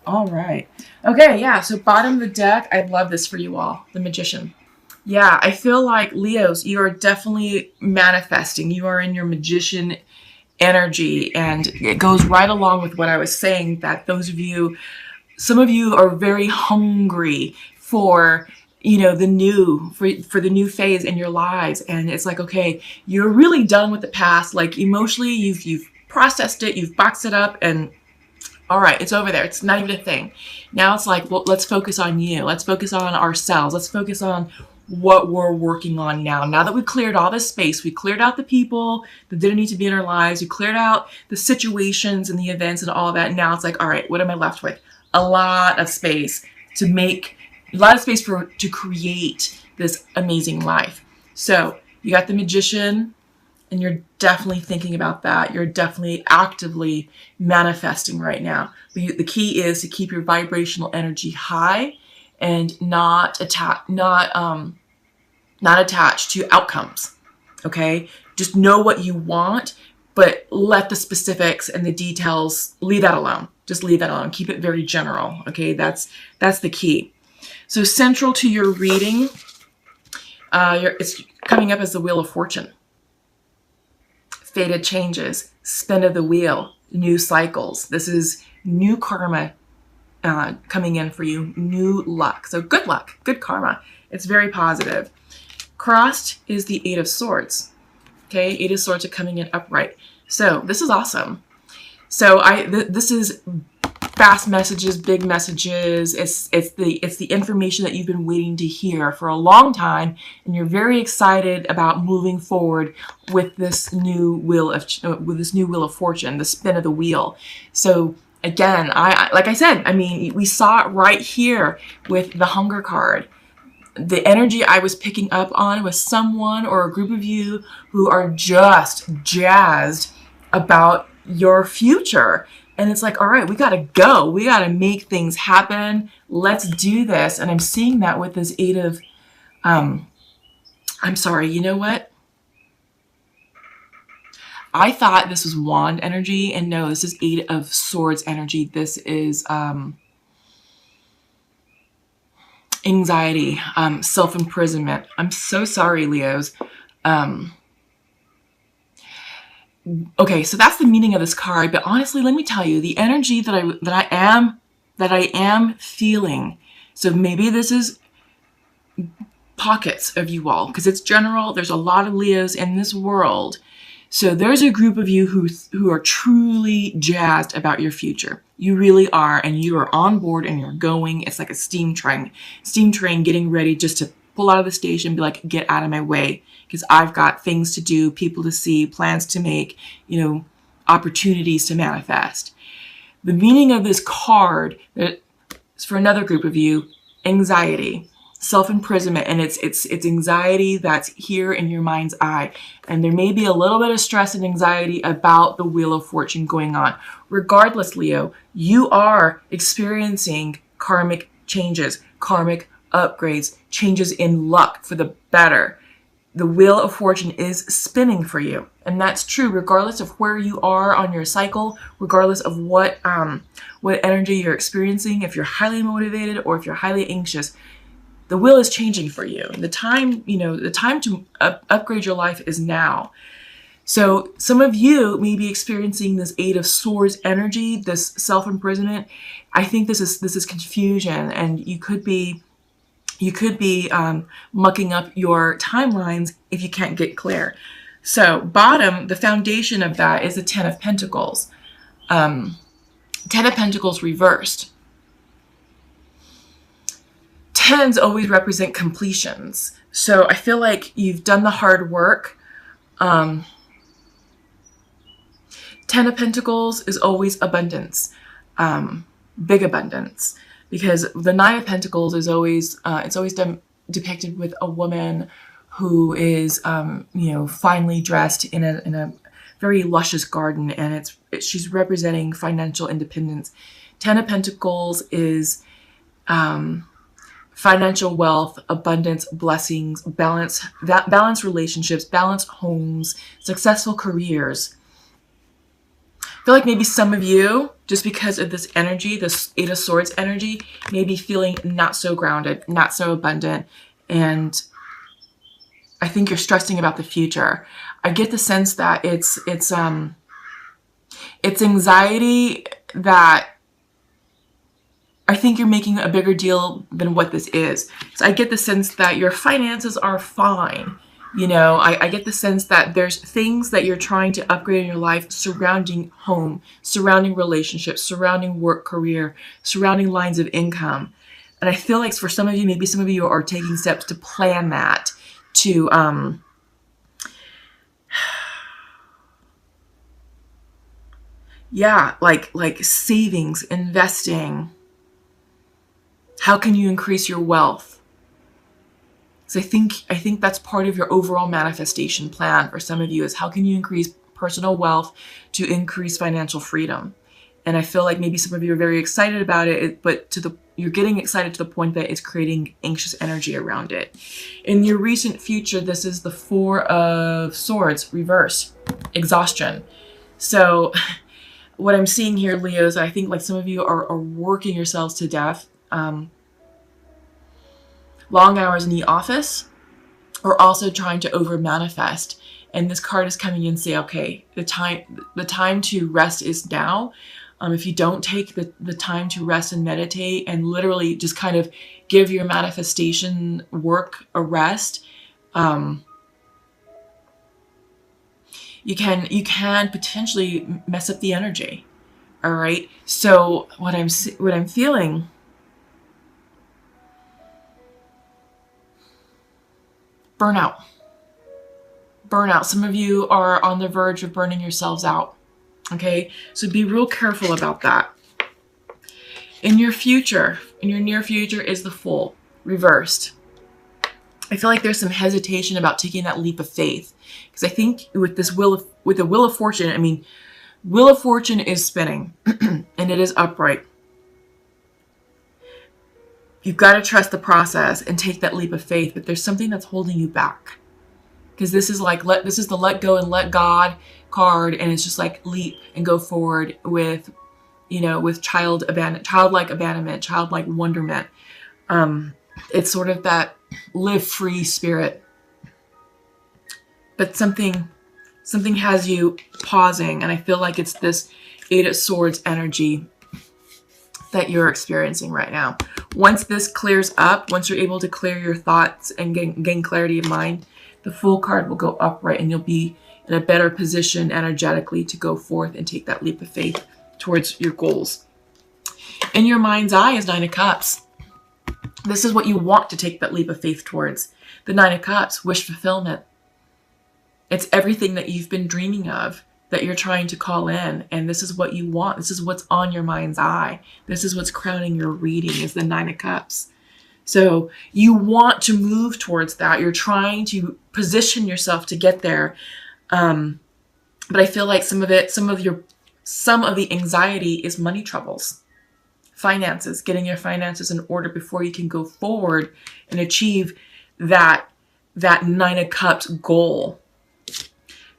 All right. Okay, yeah, so bottom of the deck, I love this for you all. The Magician. Yeah, I feel like Leos, you are definitely manifesting. You are in your magician energy, and it goes right along with what I was saying, that those of you, some of you are very hungry for, the new, for the new phase in your lives. And it's like, okay, you're really done with the past. Like emotionally, you've processed it, you've boxed it up, and all right, it's over there. It's not even a thing. Now it's like, well, let's focus on you. Let's focus on ourselves. Let's focus on what we're working on now. Now that we cleared all this space, we cleared out the people that didn't need to be in our lives. We cleared out the situations and the events and all of that. Now it's like, all right, what am I left with? A lot of space to create this amazing life. So you got the Magician, and you're definitely thinking about that. You're definitely actively manifesting right now. But the key is to keep your vibrational energy high and not attached to outcomes. Okay? Just know what you want, but let the specifics and the details, leave that alone. Just leave that alone. Keep it very general. Okay? That's the key. So central to your reading, it's coming up as the Wheel of Fortune. Fated changes, spin of the wheel, new cycles. This is new karma coming in for you, new luck. So good luck, good karma. It's very positive. Crossed is the Eight of Swords. Okay, Eight of Swords are coming in upright. So this is awesome. So this is fast messages, big messages. It's the information that you've been waiting to hear for a long time, and you're very excited about moving forward with this new wheel of fortune, the spin of the wheel. So again, like I said, we saw it right here with the Hunger card. The energy I was picking up on was someone or a group of you who are just jazzed about your future. And it's like, all right, we got to go. We got to make things happen. Let's do this. And I'm seeing that with this Eight of, I'm sorry, you know what? I thought this was Wand energy, and no, this is Eight of Swords energy. This is anxiety, self-imprisonment. I'm so sorry, Leos. Okay, so that's the meaning of this card. But honestly, let me tell you, the energy that I am feeling. So maybe this is pockets of you all, because it's general. There's a lot of Leos in this world. So there's a group of you who are truly jazzed about your future. You really are, and you are on board and you're going. It's like a steam train getting ready just to pull out of the station and be like, get out of my way, because I've got things to do, people to see, plans to make, opportunities to manifest. The meaning of this card is for another group of you, anxiety, self-imprisonment, and it's anxiety that's here in your mind's eye. And there may be a little bit of stress and anxiety about the Wheel of Fortune going on. Regardless, Leo, you are experiencing karmic changes, karmic upgrades, changes in luck for the better. The Wheel of Fortune is spinning for you. And that's true regardless of where you are on your cycle, regardless of what energy you're experiencing, if you're highly motivated or if you're highly anxious. The wheel is changing for you. The time to upgrade your life is now. So some of you may be experiencing this Eight of Swords energy, this self-imprisonment. I think this is confusion, and you could be mucking up your timelines if you can't get clear. So bottom, the foundation of that is the Ten of Pentacles. Ten of Pentacles reversed. Tens always represent completions. So I feel like you've done the hard work. Ten of Pentacles is always abundance, big abundance, because the Nine of Pentacles is always depicted with a woman who is finely dressed in a very luscious garden, and she's representing financial independence. Ten of Pentacles is financial wealth, abundance, blessings, balance relationships, balanced homes, successful careers. I feel like maybe some of you, just because of this energy, this Eight of Swords energy, may be feeling not so grounded, not so abundant, and I think you're stressing about the future. I get the sense that it's anxiety that I think you're making a bigger deal than what this is. So I get the sense that your finances are fine. You know, I get the sense that there's things that you're trying to upgrade in your life surrounding home, surrounding relationships, surrounding work, career, surrounding lines of income. And I feel like for some of you, maybe some of you are taking steps to plan that, to yeah, like savings, investing. How can you increase your wealth? So I think that's part of your overall manifestation plan for some of you, is how can you increase personal wealth to increase financial freedom? And I feel like maybe some of you are very excited about it, but you're getting excited to the point that it's creating anxious energy around it. In your recent future, this is the Four of Swords, reverse, exhaustion. So what I'm seeing here, Leos, I think like some of you are working yourselves to death. Long hours in the office, or also trying to over manifest. And this card is coming in and say, okay, the time to rest is now. If you don't take the time to rest and meditate and literally just kind of give your manifestation work a rest, you can potentially mess up the energy. All right. So what I'm feeling, burnout. Some of you are on the verge of burning yourselves out. Okay, so be real careful about that. In your near future is the Fool, reversed. I feel like there's some hesitation about taking that leap of faith, because I think with the Wheel of Fortune, I mean, Wheel of Fortune is spinning and it is upright. You've got to trust the process and take that leap of faith, but there's something that's holding you back. Because this is the let go and let God card, and it's just like leap and go forward with, with childlike abandonment, childlike wonderment. It's sort of that live free spirit. But something has you pausing, and I feel like it's this Eight of Swords energy that you're experiencing right now. Once this clears up, once you're able to clear your thoughts and gain clarity of mind, the Fool card will go upright, and you'll be in a better position energetically to go forth and take that leap of faith towards your goals. In your mind's eye is Nine of Cups. This is what you want to take that leap of faith towards. The Nine of Cups, wish fulfillment. It's everything that you've been dreaming of that you're trying to call in, and this is what you want. This is what's on your mind's eye. This is what's crowning your reading, is the Nine of Cups. So you want to move towards that. You're trying to position yourself to get there. But I feel like some of the anxiety is money troubles, finances, getting your finances in order before you can go forward and achieve that Nine of Cups goal.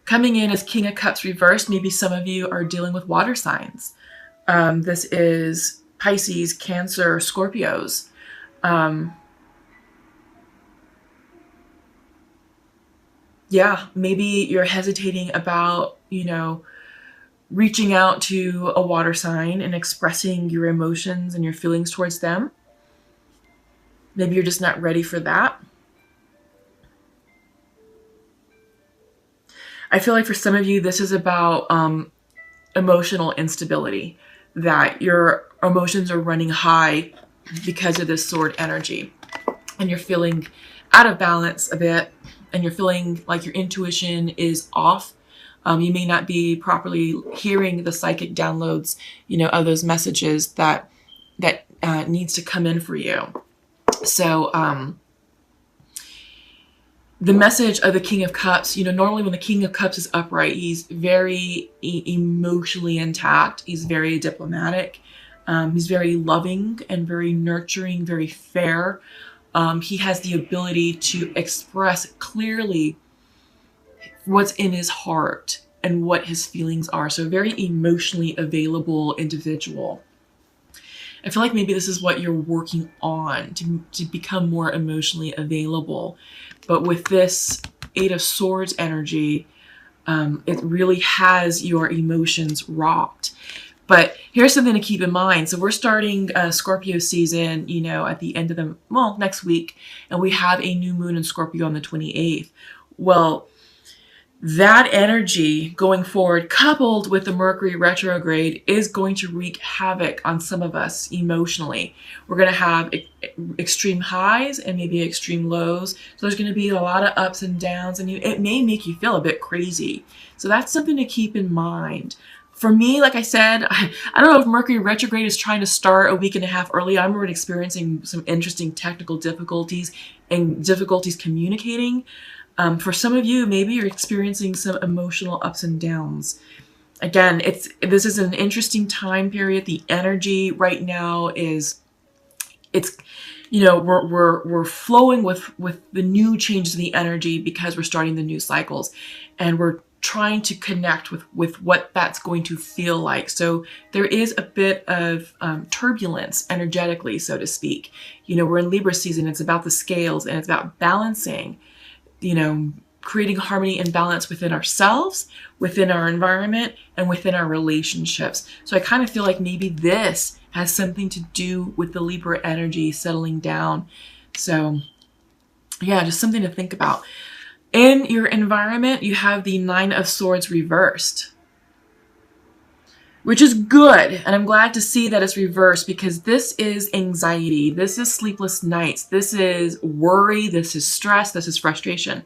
Coming in as King of Cups reversed, maybe some of you are dealing with water signs. This is Pisces, Cancer, Scorpios. Yeah, maybe you're hesitating about, reaching out to a water sign and expressing your emotions and your feelings towards them. Maybe you're just not ready for that. I feel like for some of you, this is about emotional instability, that your emotions are running high because of this sword energy, and you're feeling out of balance a bit, and you're feeling like your intuition is off. You may not be properly hearing the psychic downloads, of those messages that needs to come in for you. So the message of the King of Cups, normally when the King of Cups is upright, he's very emotionally intact. He's very diplomatic. He's very loving and very nurturing, very fair. He has the ability to express clearly what's in his heart. what his feelings are. So a very emotionally available individual. I feel like maybe this is what you're working on, to become more emotionally available. But with this Eight of Swords energy, it really has your emotions rocked. But here's something to keep in mind. So we're starting Scorpio season, you know, at the end of next week. And we have a new moon in Scorpio on the 28th. Well, that energy going forward, coupled with the Mercury retrograde, is going to wreak havoc on some of us emotionally. We're going to have extreme highs and maybe extreme lows. So there's going to be a lot of ups and downs, and it may make you feel a bit crazy. So that's something to keep in mind. For me, like I said, I don't know if Mercury retrograde is trying to start a week and a half early. I'm already experiencing some interesting technical difficulties and difficulties communicating. For some of you, maybe you're experiencing some emotional ups and downs. Again, this is an interesting time period. The energy right now is, you know, we're flowing with the new changes in the energy because we're starting the new cycles, and we're trying to connect with what that's going to feel like. So there is a bit of turbulence energetically, so to speak. You know, we're in Libra season. It's about the scales, and it's about balancing, you know, creating harmony and balance within ourselves, within our environment, and within our relationships. So I kind of feel like maybe this has something to do with the Libra energy settling down. So yeah, just something to think about. In your environment, you have the Nine of Swords reversed, which is good. And I'm glad to see that it's reversed, because this is anxiety. This is sleepless nights. This is worry. This is stress. This is frustration.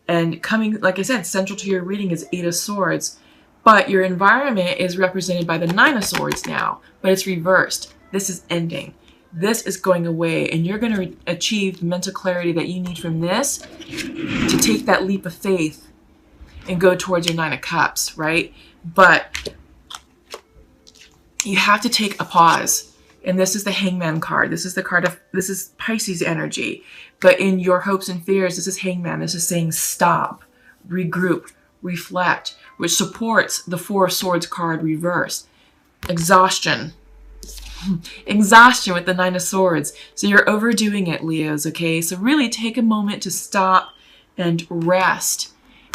And coming, like I said, central to your reading is Eight of Swords. But your environment is represented by the Nine of Swords now, but it's reversed. This is ending. This is going away, and you're going to achieve the mental clarity that you need from this to take that leap of faith and go towards your Nine of Cups, right? But you have to take a pause. And this is the Hangman card. This is the card of, this is Pisces energy. But in your hopes and fears, this is Hangman. This is saying stop, regroup, reflect, which supports the Four of Swords card reversed. Exhaustion. Exhaustion with the Nine of Swords. So you're overdoing it, Leos, okay? So really take a moment to stop and rest.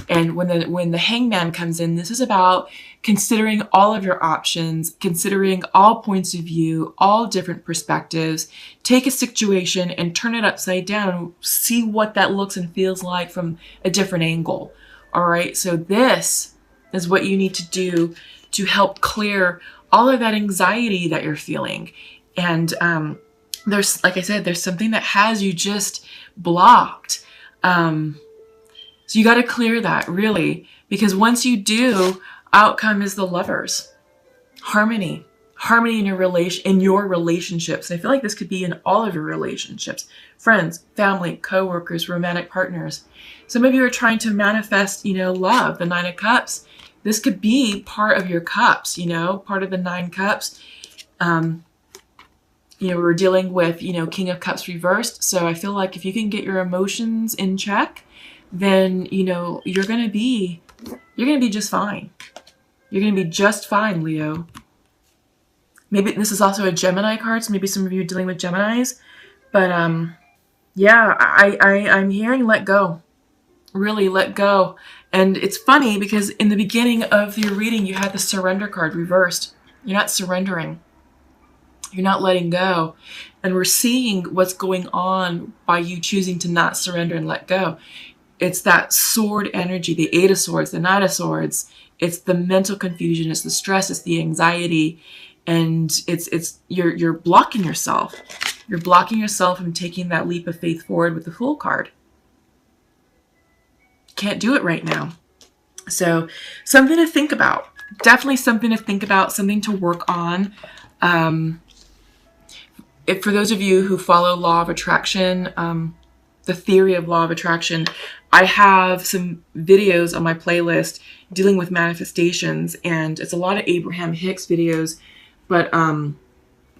And when the Hangman comes in, this is about considering all of your options, considering all points of view, all different perspectives. Take a situation and turn it upside down. See what that looks and feels like from a different angle. All right, so this is what you need to do to help clear all of that anxiety that you're feeling. And there's, like I said, there's something that has you just blocked. So you got to clear that, really, because once you do, outcome is the Lovers. Harmony in your relationships. And I feel like this could be in all of your relationships: friends, family, co-workers, romantic partners. Some of you are trying to manifest, you know, love, the Nine of Cups. This could be part of your cups, you know, part of the 9 cups. You know, we're dealing with, you know, King of Cups reversed. So I feel like if you can get your emotions in check, then, you know, you're going to be just fine. You're going to be just fine, Leo. Maybe this is also a Gemini card, so maybe some of you are dealing with Geminis. But yeah, I'm hearing let go. Really let go. And it's funny because in the beginning of your reading, you had the Surrender card reversed. You're not surrendering. You're not letting go. And we're seeing what's going on by you choosing to not surrender and let go. It's that sword energy, the Eight of Swords, the Nine of Swords. It's the mental confusion, it's the stress, it's the anxiety, and you're blocking yourself. You're blocking yourself from taking that leap of faith forward with the Fool card. Can't do it right now. So something to think about. Definitely something to think about, something to work on. For those of you who follow Law of Attraction, the theory of Law of Attraction, I have some videos on my playlist dealing with manifestations, and it's a lot of Abraham Hicks videos, but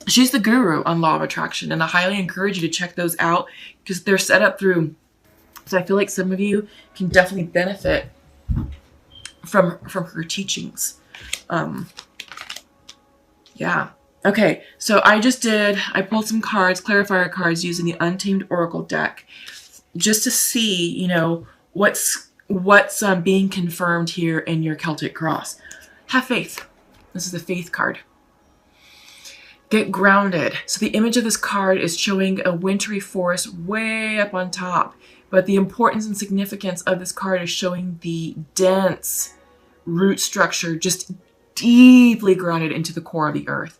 she's the guru on Law of Attraction, and I highly encourage you to check those out because they're set up through. So I feel like some of you can definitely benefit from her teachings. Yeah. Okay, so I pulled some cards, clarifier cards, using the Untamed Oracle deck, just to see, you know, what's being confirmed here in your Celtic cross. Have faith. This is the faith card. Get grounded. So the image of this card is showing a wintry forest way up on top, but the importance and significance of this card is showing the dense root structure just deeply grounded into the core of the earth.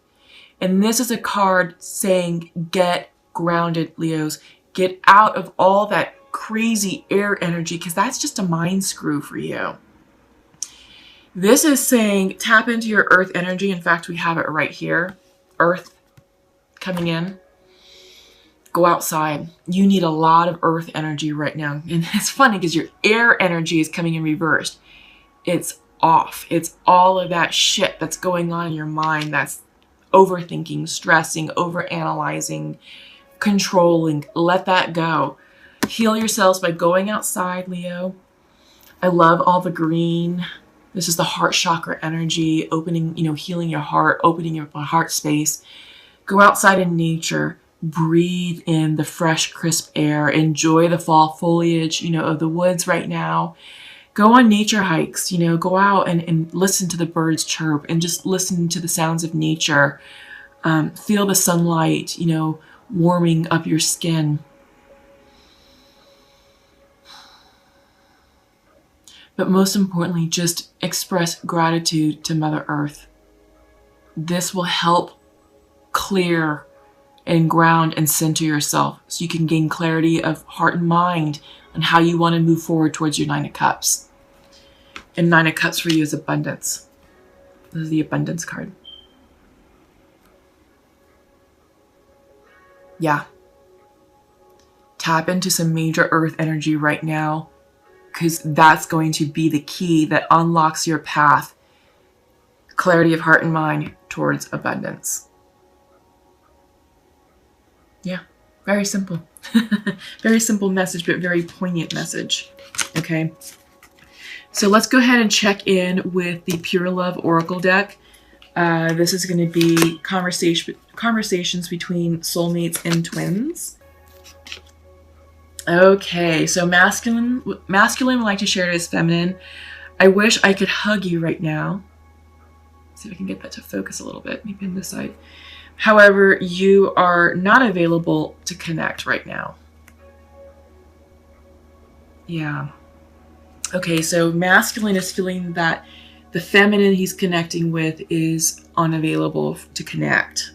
And this is a card saying, get grounded, Leos. Get out of all that crazy air energy, because that's just a mind screw for you. This is saying, tap into your earth energy. In fact, we have it right here. Earth coming in. Go outside. You need a lot of earth energy right now. And it's funny because your air energy is coming in reversed. It's off. It's all of that shit that's going on in your mind, that's overthinking, stressing, overanalyzing, controlling. Let that go. Heal yourselves by going outside, Leo. I love all the green. This is the heart chakra energy, opening, you know, healing your heart, opening your heart space. Go outside in nature. Breathe in the fresh, crisp air. Enjoy the fall foliage, you know, of the woods right now. Go on nature hikes, you know, go out and listen to the birds chirp and just listen to the sounds of nature. Feel the sunlight, you know, warming up your skin. But most importantly, just express gratitude to Mother Earth. This will help clear and ground and center yourself so you can gain clarity of heart and mind on how you want to move forward towards your Nine of Cups. And Nine of Cups for you is abundance. This is the abundance card. Yeah. Tap into some major earth energy right now, because that's going to be the key that unlocks your path, clarity of heart and mind towards abundance. Yeah, very simple. Very simple message, but very poignant message. Okay. So let's go ahead and check in with the Pure Love Oracle deck. This is going to be conversations between soulmates and twins. Okay, so masculine would like to share to his feminine. I wish I could hug you right now. See if I can get that to focus a little bit, maybe on this side. However, you are not available to connect right now. Yeah. Okay, so masculine is feeling that the feminine he's connecting with is unavailable to connect.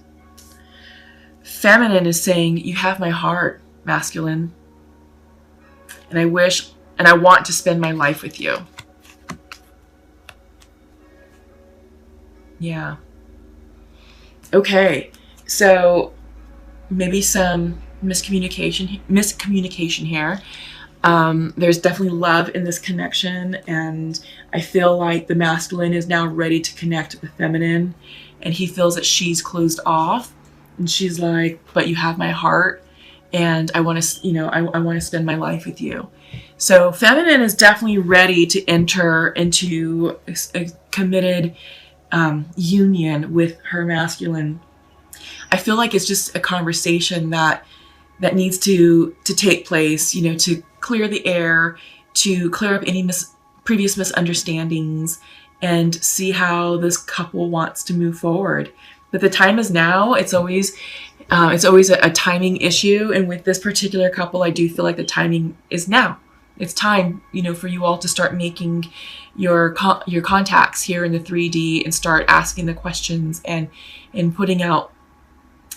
Feminine is saying, you have my heart, masculine. And I wish, and I want to spend my life with you. Yeah. Okay, so maybe some miscommunication here. There's definitely love in this connection, and I feel like the masculine is now ready to connect with the feminine, and he feels that she's closed off, and she's like, but you have my heart, and I want to, you know, I want to spend my life with you. So feminine is definitely ready to enter into a committed union with her masculine. I feel like it's just a conversation that needs to take place, you know, to clear the air, to clear up any previous misunderstandings, and see how this couple wants to move forward. But the time is now. It's always a timing issue, and with this particular couple, I do feel like the timing is now. It's time, you know, for you all to start making your contacts here in the 3D and start asking the questions and putting out,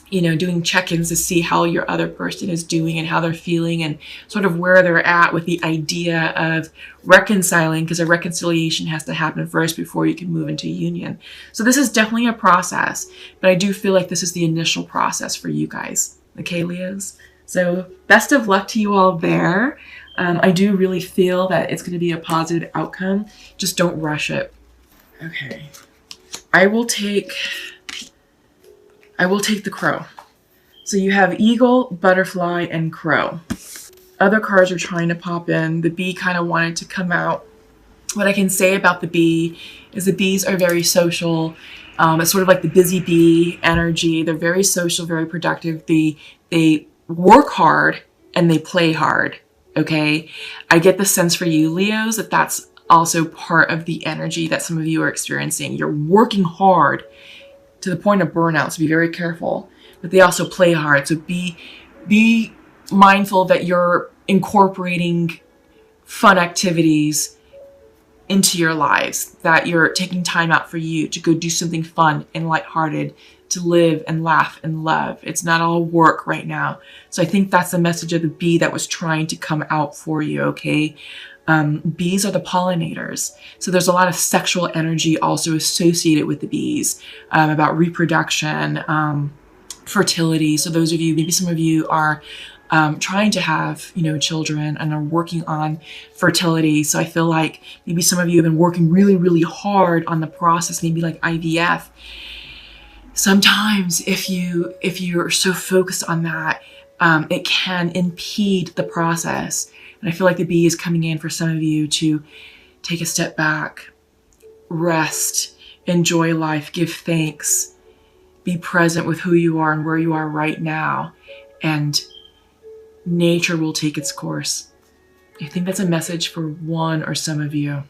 you know, doing check-ins to see how your other person is doing and how they're feeling and sort of where they're at with the idea of reconciling, because a reconciliation has to happen first before you can move into union. So this is definitely a process, but I do feel like this is the initial process for you guys. Okay, Leos? So best of luck to you all there. I do really feel that it's going to be a positive outcome. Just don't rush it. Okay. I will take the crow. So you have eagle, butterfly, and crow. Other cards are trying to pop in. The bee kind of wanted to come out. What I can say about the bee is the bees are very social. It's sort of like the busy bee energy. They're very social, very productive. They work hard and they play hard. Okay, I get the sense for you, Leos, that that's also part of the energy that some of you are experiencing. You're working hard to the point of burnout, so be very careful. But they also play hard, so be mindful that you're incorporating fun activities into your lives, that you're taking time out for you to go do something fun and lighthearted, to live and laugh and love. It's not all work right now. So I think that's the message of the bee that was trying to come out for you, okay? Bees are the pollinators. So there's a lot of sexual energy also associated with the bees, about reproduction, fertility. So those of you, maybe some of you are trying to have, children and are working on fertility. So I feel like maybe some of you have been working really, really hard on the process, maybe like IVF. Sometimes if you're so focused on that, it can impede the process. And I feel like the bee is coming in for some of you to take a step back, rest, enjoy life, give thanks, be present with who you are and where you are right now, and nature will take its course. I think that's a message for one or some of you.